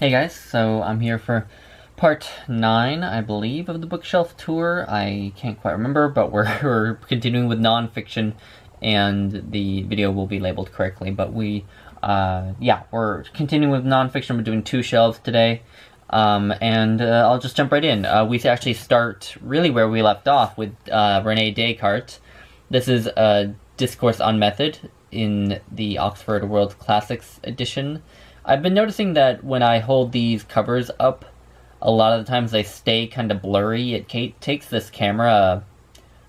Hey guys, so I'm here for part 9, I believe, of the bookshelf tour. I can't quite remember, but we're continuing with nonfiction, and the video will be labeled correctly, but we're continuing with nonfiction. We're doing 2 shelves today, and I'll just jump right in. We actually start really where we left off with René Descartes. This is a discourse on method in the Oxford World Classics edition. I've been noticing that when I hold these covers up, a lot of the times they stay kind of blurry. It takes this camera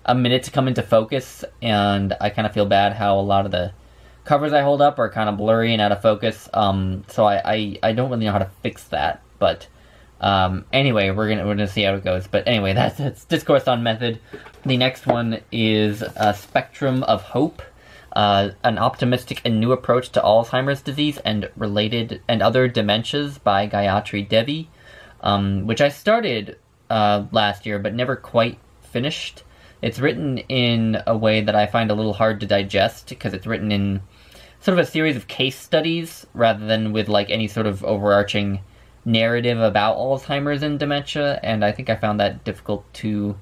a minute to come into focus, and I kind of feel bad how a lot of the covers I hold up are kind of blurry and out of focus. So I don't really know how to fix that. But anyway, we're gonna see how it goes. But anyway, that's Discourse on Method. The next one is a Spectrum of Hope. An optimistic and new approach to Alzheimer's disease and related and other dementias by Gayatri Devi, which I started last year but never quite finished. It's written in a way that I find a little hard to digest because it's written in sort of a series of case studies rather than with like any sort of overarching narrative about Alzheimer's and dementia, and I think I found that difficult to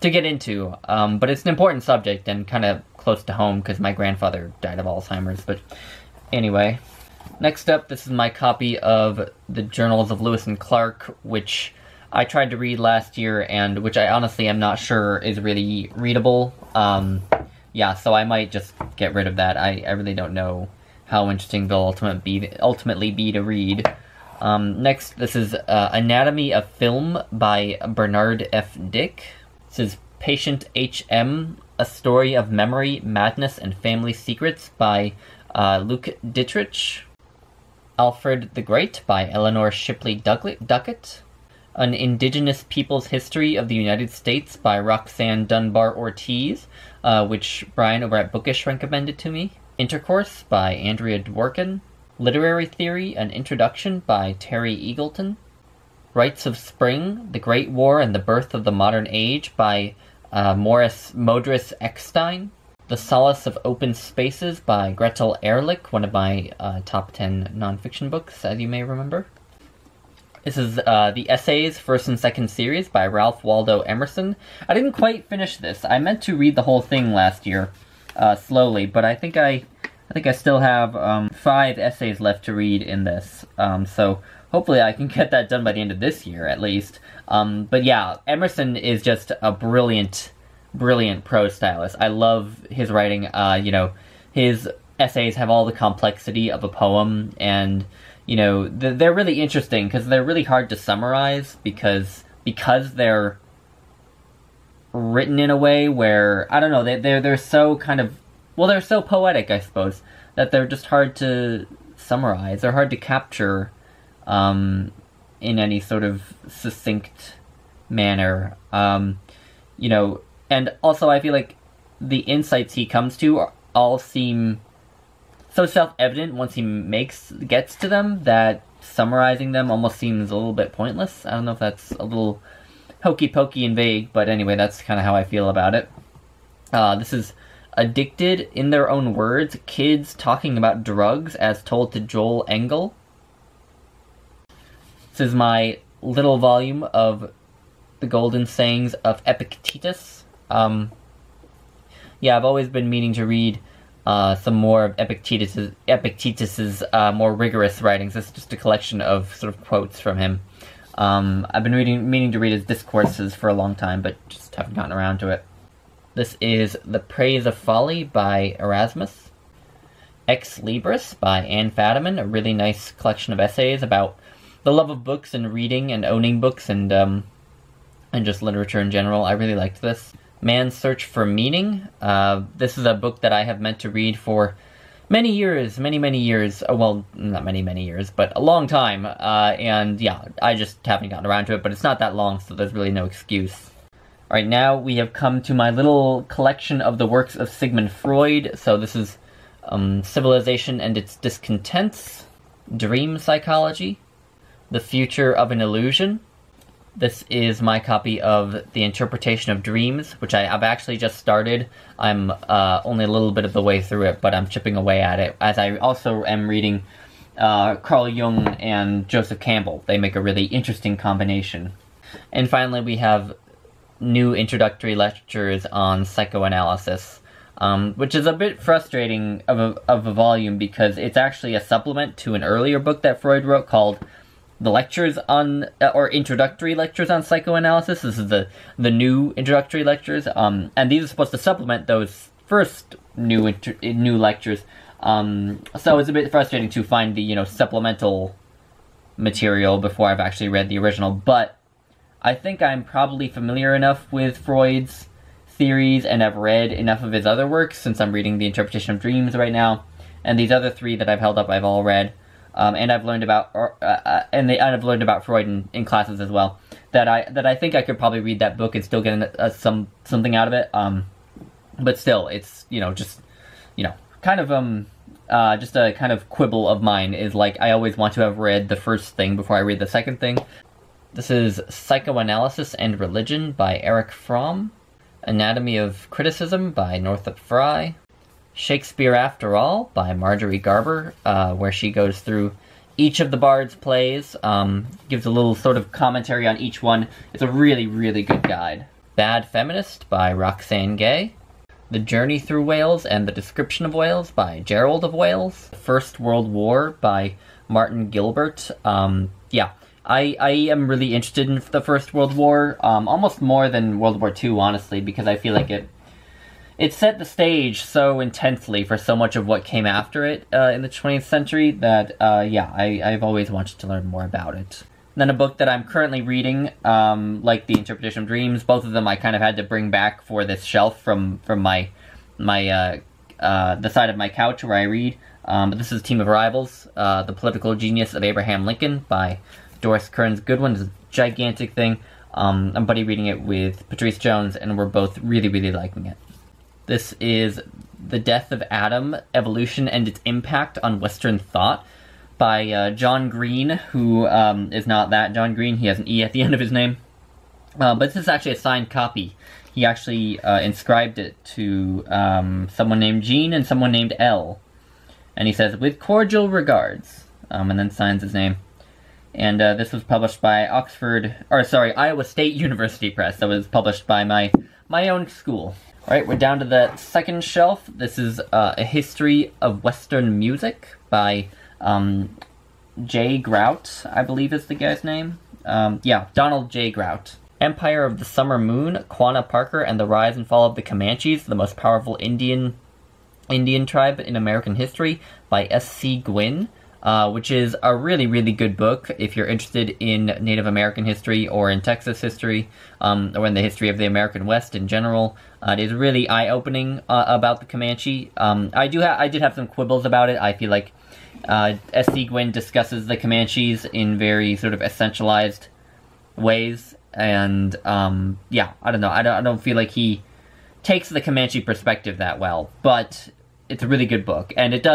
get into, but it's an important subject and kind of close to home because my grandfather died of Alzheimer's. But anyway, next up, this is my copy of the Journals of Lewis and Clark, which I tried to read last year and which I honestly am not sure is really readable. So I might just get rid of that. I really don't know how interesting they'll ultimately be to read. Next, this is Anatomy of Film by Bernard F. Dick. This is Patient H.M., A Story of Memory, Madness, and Family Secrets by Luke Dittrich. Alfred the Great by Eleanor Shipley Duckett. An Indigenous People's History of the United States by Roxanne Dunbar Ortiz, which Brian over at Bookish recommended to me. Intercourse by Andrea Dworkin. Literary Theory, An Introduction by Terry Eagleton. Rites of Spring, The Great War and the Birth of the Modern Age by Morris Modris Eckstein. The Solace of Open Spaces by Gretel Ehrlich, one of my top 10 nonfiction books, as you may remember. This is the Essays, First and Second Series by Ralph Waldo Emerson. I didn't quite finish this. I meant to read the whole thing last year, slowly, but I think I still have 5 essays left to read in this, so hopefully I can get that done by the end of this year, at least. But yeah, Emerson is just a brilliant prose stylist. I love his writing. His essays have all the complexity of a poem, and, they're really interesting, because they're really hard to summarize, because they're written in a way where, I don't know, they're so kind of, well, they're so poetic, I suppose, that they're just hard to summarize. They're hard to capture in any sort of succinct manner. And also I feel like the insights he comes to all seem so self-evident once he gets to them that summarizing them almost seems a little bit pointless. I don't know if that's a little hokey-pokey and vague, but anyway, that's kind of how I feel about it. This is Addicted in Their Own Words, Kids Talking About Drugs as Told to Joel Engel. This is my little volume of the golden sayings of Epictetus. I've always been meaning to read some more of Epictetus's more rigorous writings. This is just a collection of sort of quotes from him. I've been meaning to read his discourses for a long time, but just haven't gotten around to it. This is The Praise of Folly by Erasmus. Ex Libris by Anne Fadiman, a really nice collection of essays about the love of books and reading and owning books and just literature in general. I really liked this. Man's Search for Meaning. This is a book that I have meant to read for many years. Well, not many years, but a long time. I just haven't gotten around to it, but it's not that long, so there's really no excuse. Alright, now we have come to my little collection of the works of Sigmund Freud. So this is Civilization and Its Discontents, Dream Psychology, The Future of an Illusion. This is my copy of The Interpretation of Dreams, which I've actually just started. I'm only a little bit of the way through it, but I'm chipping away at it, as I also am reading Carl Jung and Joseph Campbell. They make a really interesting combination. And finally, we have new introductory lectures on psychoanalysis, which is a bit frustrating of a volume because it's actually a supplement to an earlier book that Freud wrote called The Lectures on, or Introductory Lectures on Psychoanalysis. This is the new introductory lectures, and these are supposed to supplement those first new lectures. So it's a bit frustrating to find the, supplemental material before I've actually read the original, but I think I'm probably familiar enough with Freud's theories and I've read enough of his other works since I'm reading The Interpretation of Dreams right now, and these other three that I've held up I've all read, and I've learned about I've learned about Freud in classes as well, that I think I could probably read that book and still get something out of it. But still, it's just kind of just a kind of quibble of mine is like I always want to have read the first thing before I read the second thing. This is Psychoanalysis and Religion by Erich Fromm, Anatomy of Criticism by Northrop Frye, Shakespeare After All by Marjorie Garber, where she goes through each of the Bard's plays, gives a little sort of commentary on each one. It's a really, really good guide. Bad Feminist by Roxane Gay, The Journey Through Wales and the Description of Wales by Gerald of Wales, First World War by Martin Gilbert. I am really interested in the First World War, almost more than World War II, honestly, because I feel like it set the stage so intensely for so much of what came after it in the 20th century that, I've always wanted to learn more about it. And then a book that I'm currently reading, like The Interpretation of Dreams, both of them I kind of had to bring back for this shelf from my the side of my couch where I read. But this is Team of Rivals, The Political Genius of Abraham Lincoln by Doris Kearns Goodwin. It's a gigantic thing. I'm buddy reading it with Patrice Jones, and we're both really, really liking it. This is The Death of Adam, Evolution and Its Impact on Western Thought by John Green, who is not that John Green. He has an E at the end of his name. But this is actually a signed copy. He actually inscribed it to someone named Jean and someone named L. And he says, "With cordial regards," and then signs his name. And this was published by Iowa State University Press. So it was published by my own school. Alright, we're down to the second shelf. This is A History of Western Music by J. Grout, I believe is the guy's name. Donald J. Grout. Empire of the Summer Moon, Quanah Parker and the Rise and Fall of the Comanches, the most powerful Indian tribe in American history by S.C. Gwynn. Which is a really, really good book if you're interested in Native American history or in Texas history, or in the history of the American West in general. It is really eye-opening about the Comanche. I did have some quibbles about it. I feel like S.C. Gwynn discusses the Comanches in very sort of essentialized ways, and I don't know. I don't feel like he takes the Comanche perspective that well, but it's a really good book, and it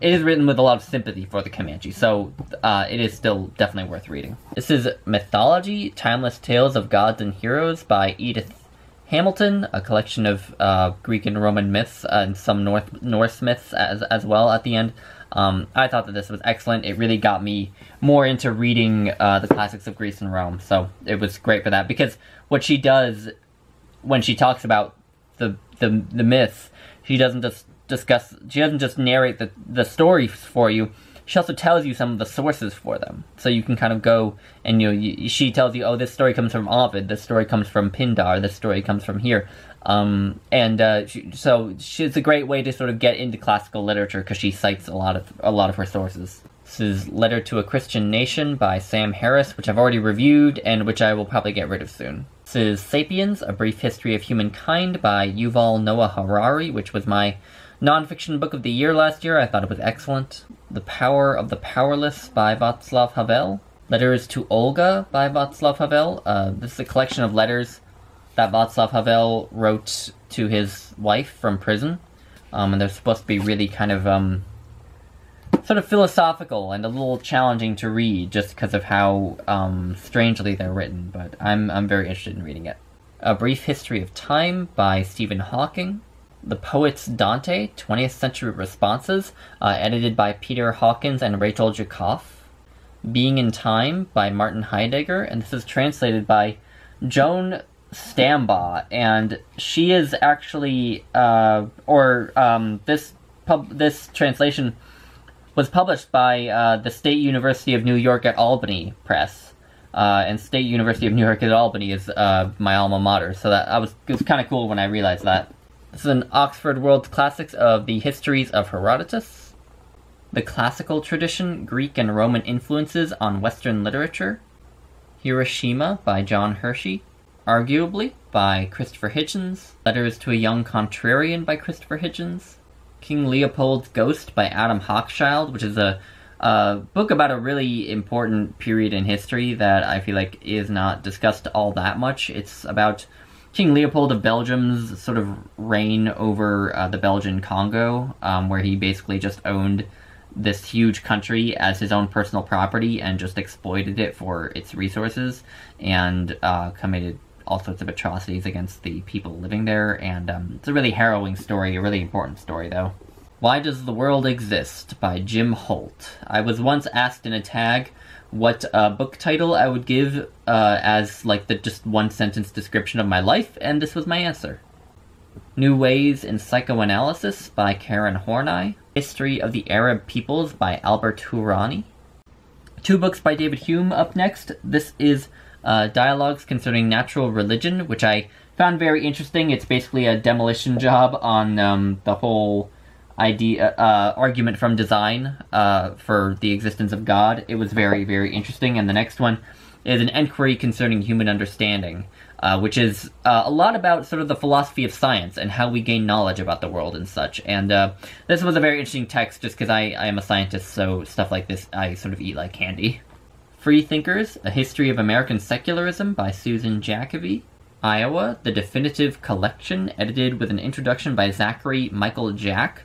is written with a lot of sympathy for the Comanche, so it is still definitely worth reading. This is Mythology, Timeless Tales of Gods and Heroes by Edith Hamilton, a collection of Greek and Roman myths and some Norse myths as well at the end. I thought that this was excellent. It really got me more into reading the classics of Greece and Rome, so it was great for that, because what she does when she talks about the myths, she doesn't just narrate the stories for you. She also tells you some of the sources for them, so you can kind of go and she tells you, oh, this story comes from Ovid, this story comes from Pindar, this story comes from here, it's a great way to sort of get into classical literature because she cites a lot of her sources. This is Letter to a Christian Nation by Sam Harris, which I've already reviewed and which I will probably get rid of soon. This is Sapiens, A Brief History of Humankind by Yuval Noah Harari, which was my nonfiction book of the year last year. I thought it was excellent. The Power of the Powerless by Václav Havel. Letters to Olga by Václav Havel. This is a collection of letters that Václav Havel wrote to his wife from prison. And they're supposed to be really kind of sort of philosophical and a little challenging to read just because of how strangely they're written, but I'm very interested in reading it. A Brief History of Time by Stephen Hawking. The Poet's Dante, 20th Century Responses, edited by Peter Hawkins and Rachel Jacoff. Being in Time by Martin Heidegger, and this is translated by Joan Stambaugh, and she is actually, this translation was published by the State University of New York at Albany Press, and State University of New York at Albany is my alma mater, so it was kind of cool when I realized that. This is an Oxford World Classics of the Histories of Herodotus, The Classical Tradition, Greek and Roman Influences on Western Literature, Hiroshima by John Hershey, Arguably by Christopher Hitchens, Letters to a Young Contrarian by Christopher Hitchens, King Leopold's Ghost by Adam Hochschild, which is a book about a really important period in history that I feel like is not discussed all that much. It's about King Leopold of Belgium's sort of reign over the Belgian Congo, where he basically just owned this huge country as his own personal property and just exploited it for its resources, and committed all sorts of atrocities against the people living there, and it's a really harrowing story, a really important story, though. Why Does the World Exist by Jim Holt. I was once asked in a tag what book title I would give as, like, the just one-sentence description of my life, and this was my answer. New Ways in Psychoanalysis by Karen Horney, History of the Arab Peoples by Albert Hourani. 2 books by David Hume up next. This is Dialogues Concerning Natural Religion, which I found very interesting. It's basically a demolition job on the whole argument from design for the existence of God. It was very, very interesting. And the next one is An Enquiry Concerning Human Understanding, which is a lot about sort of the philosophy of science and how we gain knowledge about the world and such. And this was a very interesting text just because I am a scientist, so stuff like this I sort of eat like candy. Freethinkers, A History of American Secularism by Susan Jacoby. Iowa, The Definitive Collection, edited with an introduction by Zachary Michael Jack,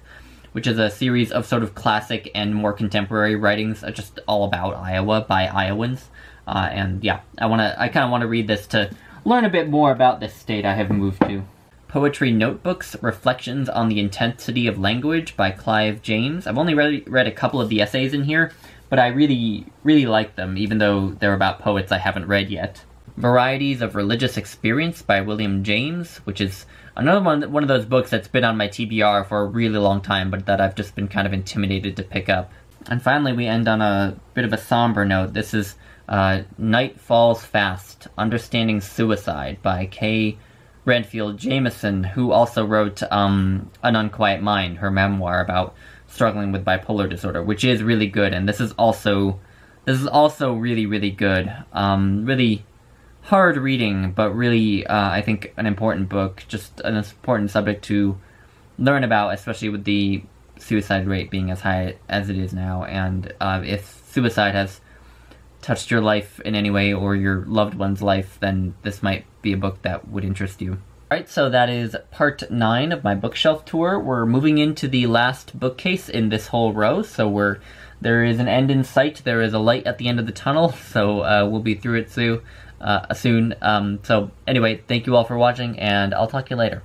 which is a series of sort of classic and more contemporary writings just all about Iowa by Iowans. And yeah, I kind of want to read this to learn a bit more about this state I have moved to. Poetry Notebooks, Reflections on the Intensity of Language by Clive James. I've only read a couple of the essays in here, but I really, really like them, even though they're about poets I haven't read yet. Varieties of Religious Experience by William James, which is another one of those books that's been on my TBR for a really long time, but that I've just been kind of intimidated to pick up. And finally, we end on a bit of a somber note. This is Night Falls Fast, Understanding Suicide by Kay Redfield Jameson, who also wrote An Unquiet Mind, her memoir about struggling with bipolar disorder, which is really good, and this is also really, really good. Really hard reading, but really, I think, an important book, just an important subject to learn about, especially with the suicide rate being as high as it is now, and if suicide has touched your life in any way, or your loved one's life, then this might be a book that would interest you. Alright, so that is part 9 of my bookshelf tour. We're moving into the last bookcase in this whole row, so there is an end in sight, there is a light at the end of the tunnel, so we'll be through it soon. So anyway, thank you all for watching, and I'll talk to you later.